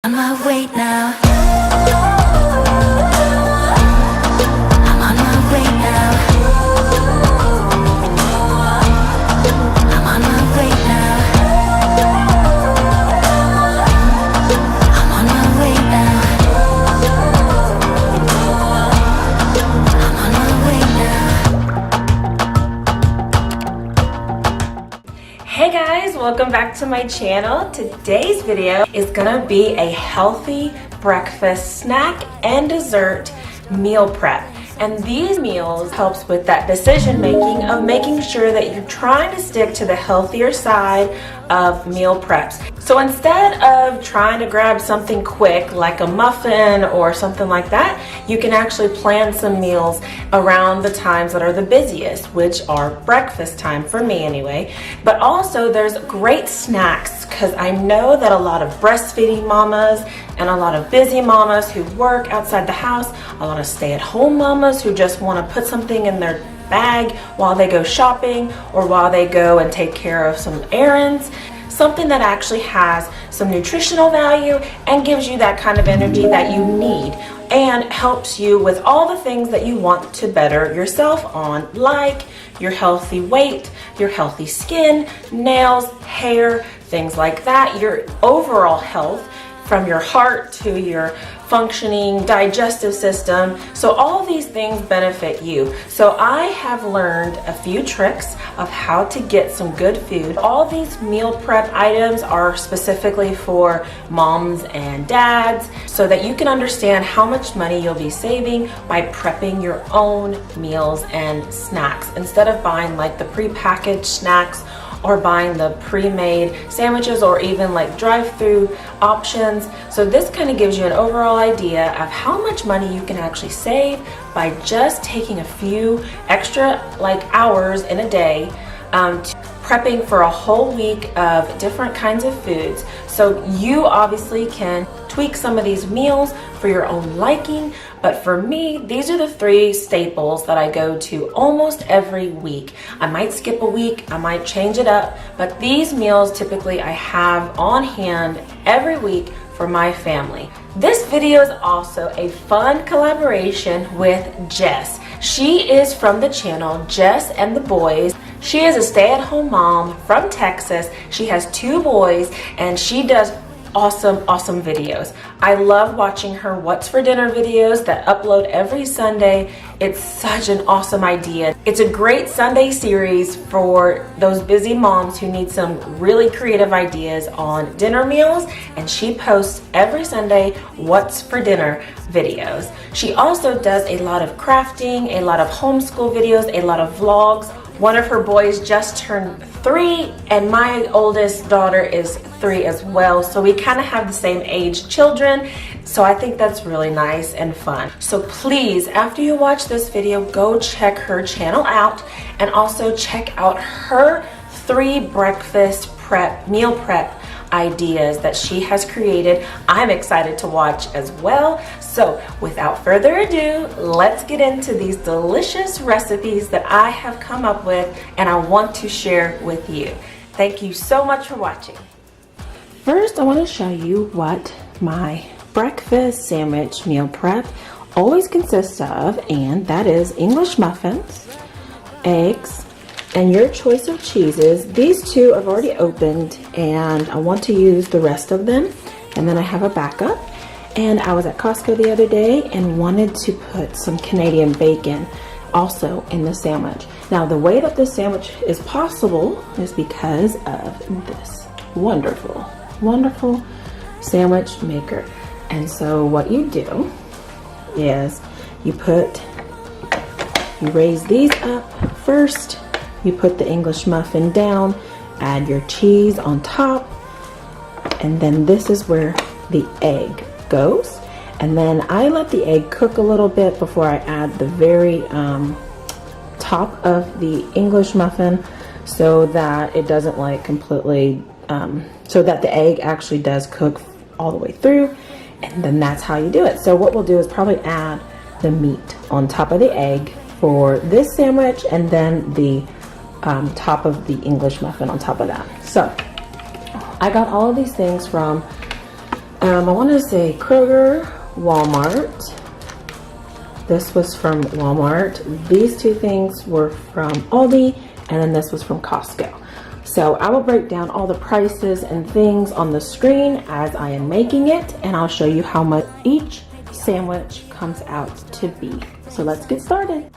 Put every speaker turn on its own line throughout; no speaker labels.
on my way now. I'm on my way now. I'm on my way now. I'm on my way now. I'm on my way now.
Hey guys, welcome back to my channel. Today's video is gonna be a healthy breakfast, snack, and dessert meal prep. And these meals helps with that decision making of making sure that you're trying to stick to the healthier side of meal preps. So instead of trying to grab something quick like a muffin or something like that, you can actually plan some meals around the times that are the busiest, which are breakfast time for me anyway. But also there's great snacks, because I know that a lot of breastfeeding mamas and a lot of busy mamas who work outside the house, a lot of stay-at-home mamas who just want to put something in their bag while they go shopping or while they go and take care of some errands. Something that actually has some nutritional value and gives you that kind of energy that you need and helps you with all the things that you want to better yourself on, like your healthy weight, your healthy skin, nails, hair, things like that, your overall health, from your heart to your functioning digestive system. So all these things benefit you. So I have learned a few tricks of how to get some good food. All these meal prep items are specifically for moms and dads so that you can understand how much money you'll be saving by prepping your own meals and snacks instead of buying like the prepackaged snacks or buying the pre-made sandwiches or even like drive-through options. So this kind of gives you an overall idea of how much money you can actually save by just taking a few extra like hours in a day prepping for a whole week of different kinds of foods. So you obviously can tweak some of these meals for your own liking, but for me, these are the three staples that I go to almost every week. I might skip a week, I might change it up, but these meals typically I have on hand every week for my family. This video is also a fun collaboration with Jess. She is from the channel Jess and the Boys. She is a stay-at-home mom from Texas. She has 2 boys and she does awesome videos. I love watching her What's for Dinner videos that upload every Sunday. It's such an awesome idea. It's a great Sunday series for those busy moms who need some really creative ideas on dinner meals, and she posts every Sunday What's for Dinner videos. She also does a lot of crafting, a lot of homeschool videos, a lot of vlogs. One of her boys just turned 3 and my oldest daughter is 3 as well. So we kind of have the same age children. So I think that's really nice and fun. So please, after you watch this video, go check her channel out and also check out her 3 breakfast meal prep ideas that she has created. I'm excited to watch as well. So without further ado, let's get into these delicious recipes that I have come up with and I want to share with you. Thank you so much for watching. First, I want to show you what my breakfast sandwich meal prep always consists of, and that is English muffins, eggs, and your choice of cheeses. These 2 I've already opened and I want to use the rest of them, and then I have a backup. And I was at Costco the other day and wanted to put some Canadian bacon also in the sandwich. Now the way that this sandwich is possible is because of this wonderful sandwich maker. And so what you do is you raise these up first. You put the English muffin down, add your cheese on top, and then this is where the egg goes. And then I let the egg cook a little bit before I add the very top of the English muffin so that it doesn't like completely, so that the egg actually does cook all the way through. And then that's how you do it. So what we'll do is probably add the meat on top of the egg for this sandwich, and then the top of the English muffin on top of that. So I got all of these things from I want to say Kroger, Walmart. This was from Walmart. These two things were from Aldi, and then this was from Costco. So I will break down all the prices and things on the screen as I am making it, and I'll show you how much each sandwich comes out to be. So let's get started.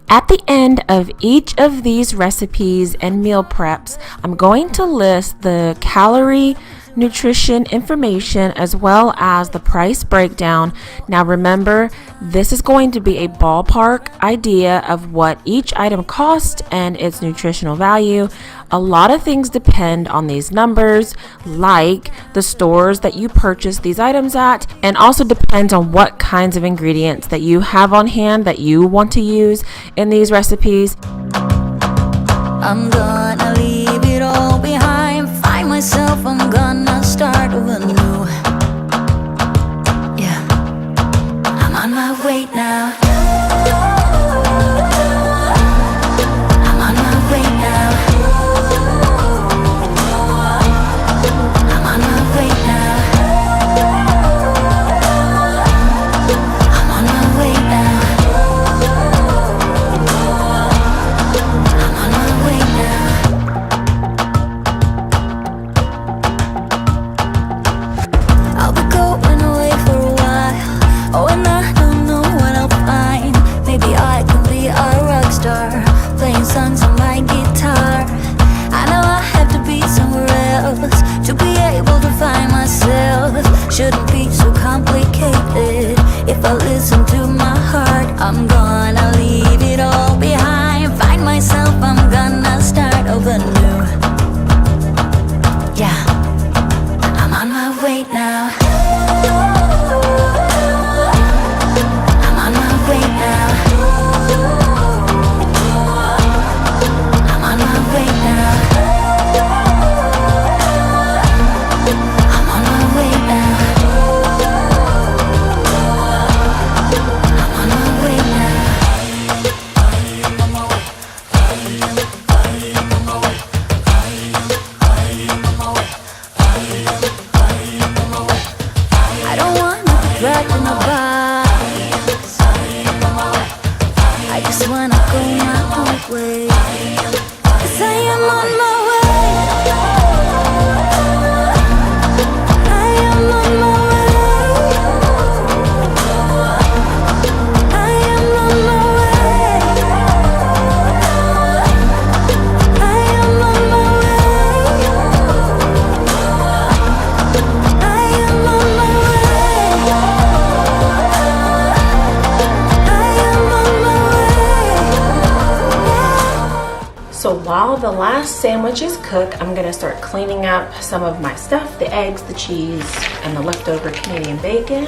At the end of each of these recipes and meal preps, I'm going to list the calorie, nutrition information, as well as the price breakdown. Now remember, this is going to be a ballpark idea of what each item costs and its nutritional value. A lot of things depend on these numbers, like the stores that you purchase these items at, and also depends on what kinds of ingredients that you have on hand that you want to use in these recipes.
I'm gonna leave it all behind, find myself, I'm gonna start over new. Yeah, I'm on my way now. I'm on my way now. I'm on my way now. I'm on my way now. I'll be going away for a while. Oh, and I don't know what I'll find. Maybe I can be a rock star, playing songs on my guitar. I know I have to be somewhere else to be able to find myself. Shouldn't be so complicated if I listen to my heart. I'm gonna leave it all behind, find myself, I'm gonna start over new. Yeah, I'm on my way now. I'm on my way now. I'm on my way now. I'm on my way now. I'm on my way now. I don't wanna be dragged in a box. I just wanna go my own way. 'Cause I am on my way. I am on my way. I am on my way. I am on my way. I am on my way. I am on my way.
So while the last sandwiches cook, I'm gonna start cleaning up some of my stuff, the eggs, the cheese, and the leftover Canadian bacon.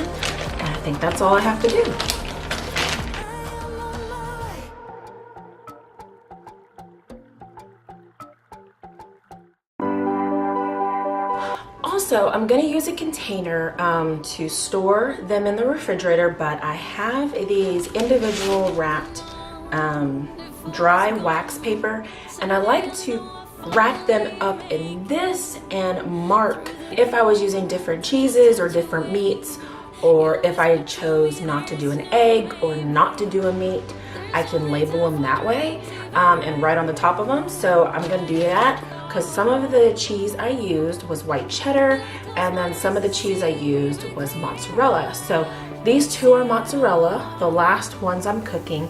And I think that's all I have to do. Also, I'm gonna use a container to store them in the refrigerator, but I have these individual wrapped dry wax paper, and I like to wrap them up in this and mark if I was using different cheeses or different meats, or if I chose not to do an egg or not to do a meat, I can label them that way and write on the top of them. So I'm gonna do that because some of the cheese I used was white cheddar, and then some of the cheese I used was mozzarella. So these two are mozzarella, the last ones I'm cooking,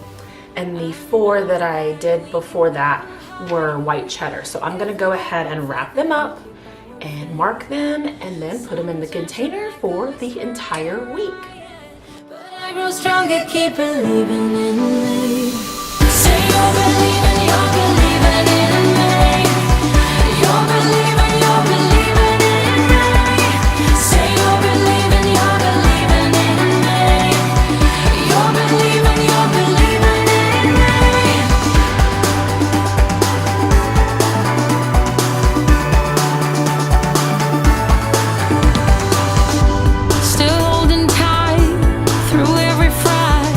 and the 4 that I did before that were white cheddar. So I'm gonna go ahead and wrap them up and mark them and then put them in the container for the entire week.
But I grow stronger, keep believing in me. Say you're believing in me. You're believing in me. Say you're believing in me. You're believing in me. Still holding tight through every fight,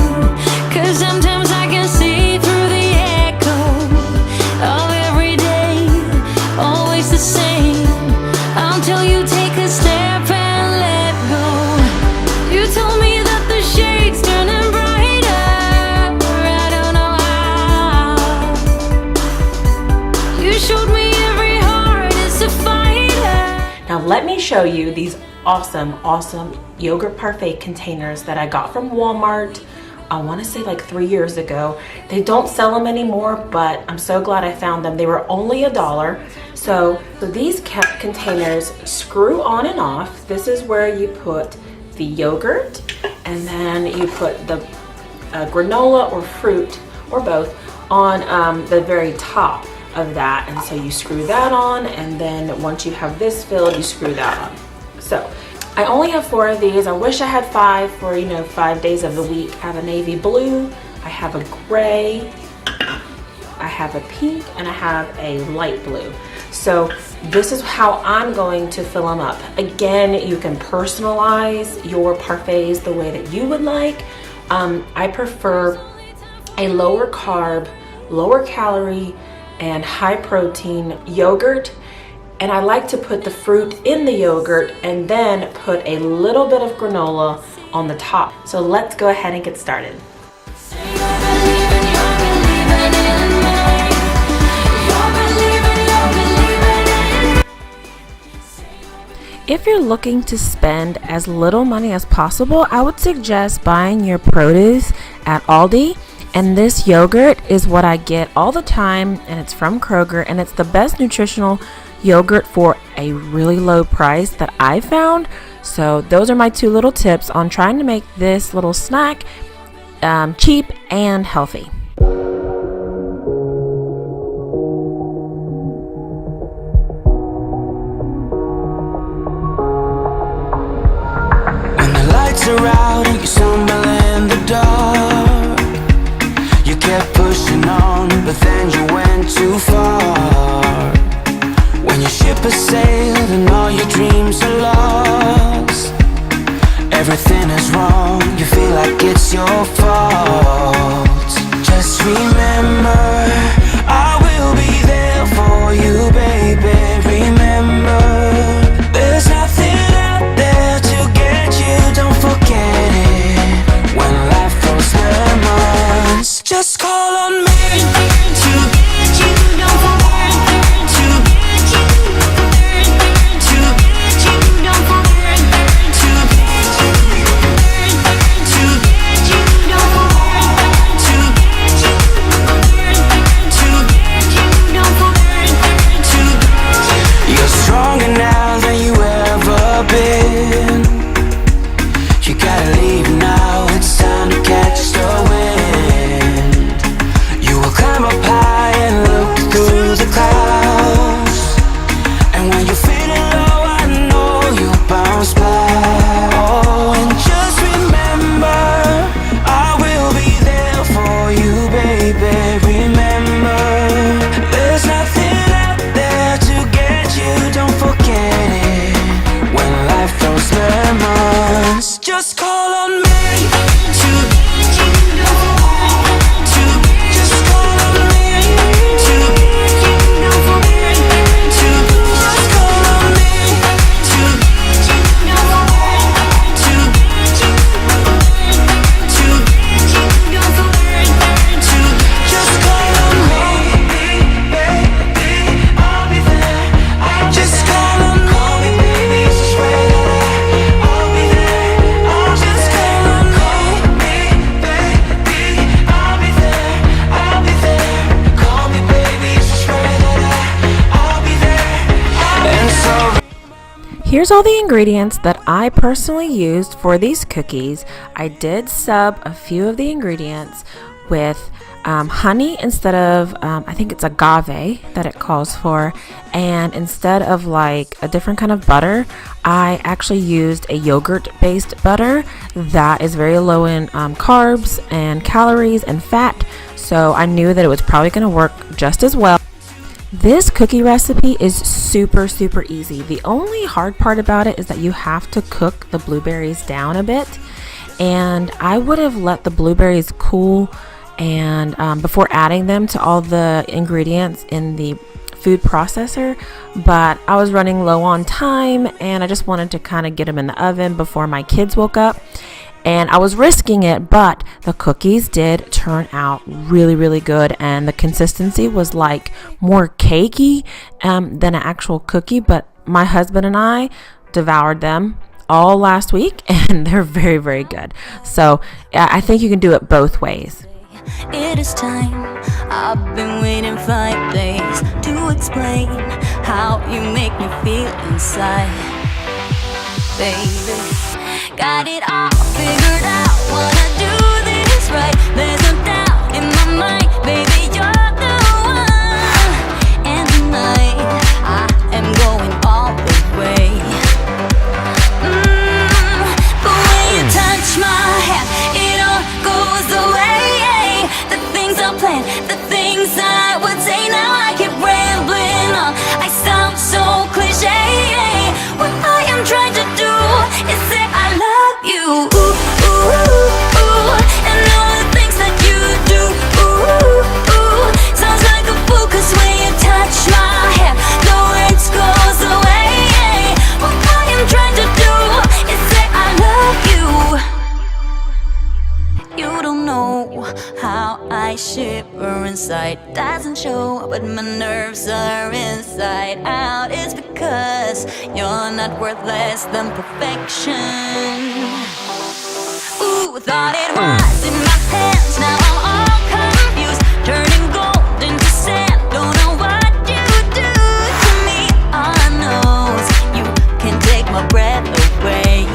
'cause sometimes I can see through the echo.
let me show you these awesome yogurt parfait containers that I got from Walmart. I want to say like 3 years ago. They don't sell them anymore, but I'm so glad I found them. They were only $1. So these containers screw on and off. This is where you put the yogurt, and then you put the granola or fruit or both on the very top of that. And so you screw that on, and then once you have this filled, you screw that on. So I only have 4 of these. I wish I had 5 for, you know, 5 days of the week. I have a navy blue, I have a gray, I have a pink, and I have a light blue. So this is how I'm going to fill them up. Again, you can personalize your parfaits the way that you would like. I prefer a lower carb, lower calorie, and high protein yogurt. And I like to put the fruit in the yogurt and then put a little bit of granola on the top. So let's go ahead and get started. If you're looking to spend as little money as possible, I would suggest buying your produce at Aldi. And this yogurt is what I get all the time, and it's from Kroger, and it's the best nutritional yogurt for a really low price that I found. So those are my 2 little tips on trying to make this little snack cheap and healthy.
When the lights are out and you stumble in the dark, you kept pushing on, but then you went too far. When your ship has sailed and all your dreams are lost, everything is wrong, you feel like it's your fault. Just remember, I will be there for you, baby. Remember, there's nothing out there to get you, don't forget it. When life throws lemons, just call on me to get you, don't forget to get you, to get you, don't forget to get you, to get you, don't forget to get you, to get you, don't forget to get you. You're stronger now than you ever been. You gotta leave now, it's time to catch the wind. You will climb up high and look through the clouds, and when you're feeling low, I know you'll bounce back. Oh, and just remember, I will be there for you, baby. Remember, there's nothing out there to get you, don't forget it. When life throws lemons, just call on me to get you, don't forget to get you. Just call on me to get you, don't forget to just call on me to get you, don't forget to get you, to get you, don't forget to just call on me, baby, I'll be there. Just call on me, baby, swear that I'll be there. I'll just call on me, baby, I'll be there. I'll be there. Call me, baby, swear that I'll be there. And so
Here's all the ingredients that I personally used for these cookies. I did sub a few of the ingredients with honey instead of, I think it's agave that it calls for. And instead of like a different kind of butter, I actually used a yogurt based butter that is very low in carbs and calories and fat. So I knew that it was probably going to work just as well. This cookie recipe is super easy. The only hard part about it is that you have to cook the blueberries down a bit, and I would have let the blueberries cool and before adding them to all the ingredients in the food processor, but I was running low on time and I just wanted to kind of get them in the oven before my kids woke up. And I was risking it, but the cookies did turn out really good, and the consistency was like more cakey than an actual cookie, but my husband and I devoured them all last week, and they're very, very good. So I think you can do it both ways.
It is time. I've been waiting 5 days to explain how you make me feel inside. Baby, got it all figured out. Wanna do this right. There's no doubt in my mind. Baby, you're the one. And tonight I am going all the way. The way you touch my hand, it all goes away. The things I planned, the things I would say, now I keep rambling on. I sound so cliche. What I am trying to do is say I love you. Ooh, ooh, ooh, ooh. And all the things that you do. Ooh, ooh, ooh. Sounds like a fool, 'cause when you touch my hair, the words goes away. What I am trying to do is say I love you. You don't know how I shiver inside. Doesn't show, but my nerves are inside out. It's because you're not worth less than perfection. Ooh, thought it was in my hands. Now I'm all confused, turning gold into sand. Don't know what you do to me. All I know is you can take my breath away.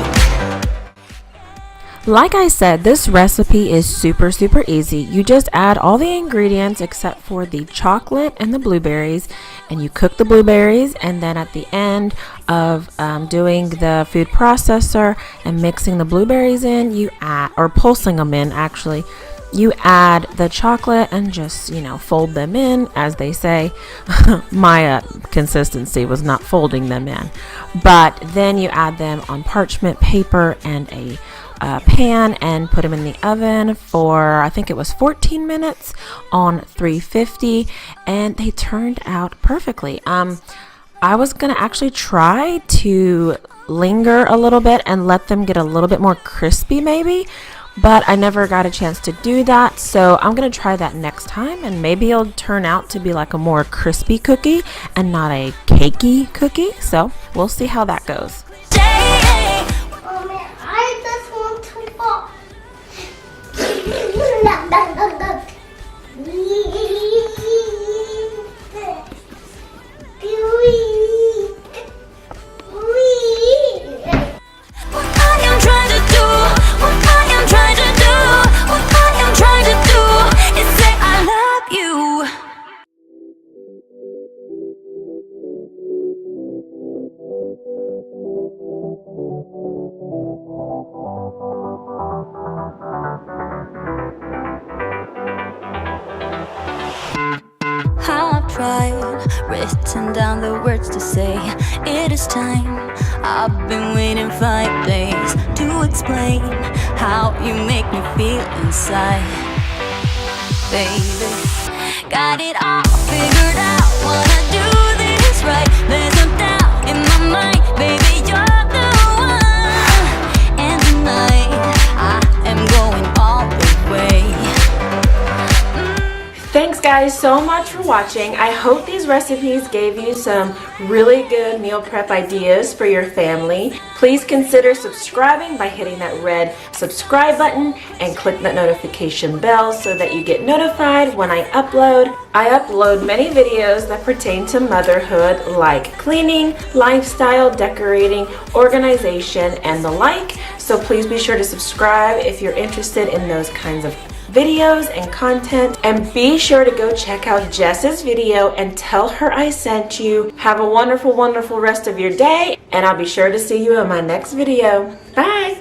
Like I said, this recipe is super, super easy. You just add all the ingredients except for the chocolate and the blueberries, and you cook the blueberries, and then at the end of doing the food processor and mixing the blueberries in, you add, or pulsing them in actually, you add the chocolate and just, you know, fold them in, as they say. My consistency was not folding them in, but then you add them on parchment paper and a pan and put them in the oven for, I think it was 14 minutes on 350, and they turned out perfectly. I was gonna actually try to linger a little bit and let them get a little bit more crispy maybe, but I never got a chance to do that, so I'm gonna try that next time, and maybe it'll turn out to be like a more crispy cookie and not a cakey cookie. So we'll see how that goes. Written down the words to say it is time. I've been waiting 5 days to explain how you make me feel inside. Baby, got it all figured out. Wanna do this right. There's no doubt in my mind. Baby, you're the one. And tonight I am going all the way. Thanks guys so much for watching. I hope these recipes gave you some really good meal prep ideas for your family. Please consider subscribing by hitting that red subscribe button and click that notification bell so that you get notified when I upload. I upload many videos that pertain to motherhood, like cleaning, lifestyle, decorating, organization, and the like. So please be sure to subscribe if you're interested in those kinds of videos and content, and be sure to go check out Jess's video and tell her I sent you. Have a wonderful, wonderful rest of your day, and I'll be sure to see you in my next video. Bye!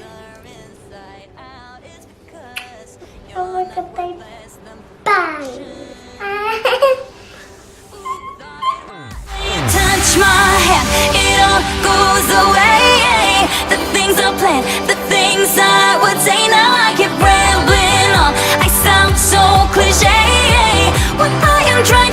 Touch my hand, it all goes away. The things I planned, the things I would say, now I keep rambling on. I sound so cliche. What I am trying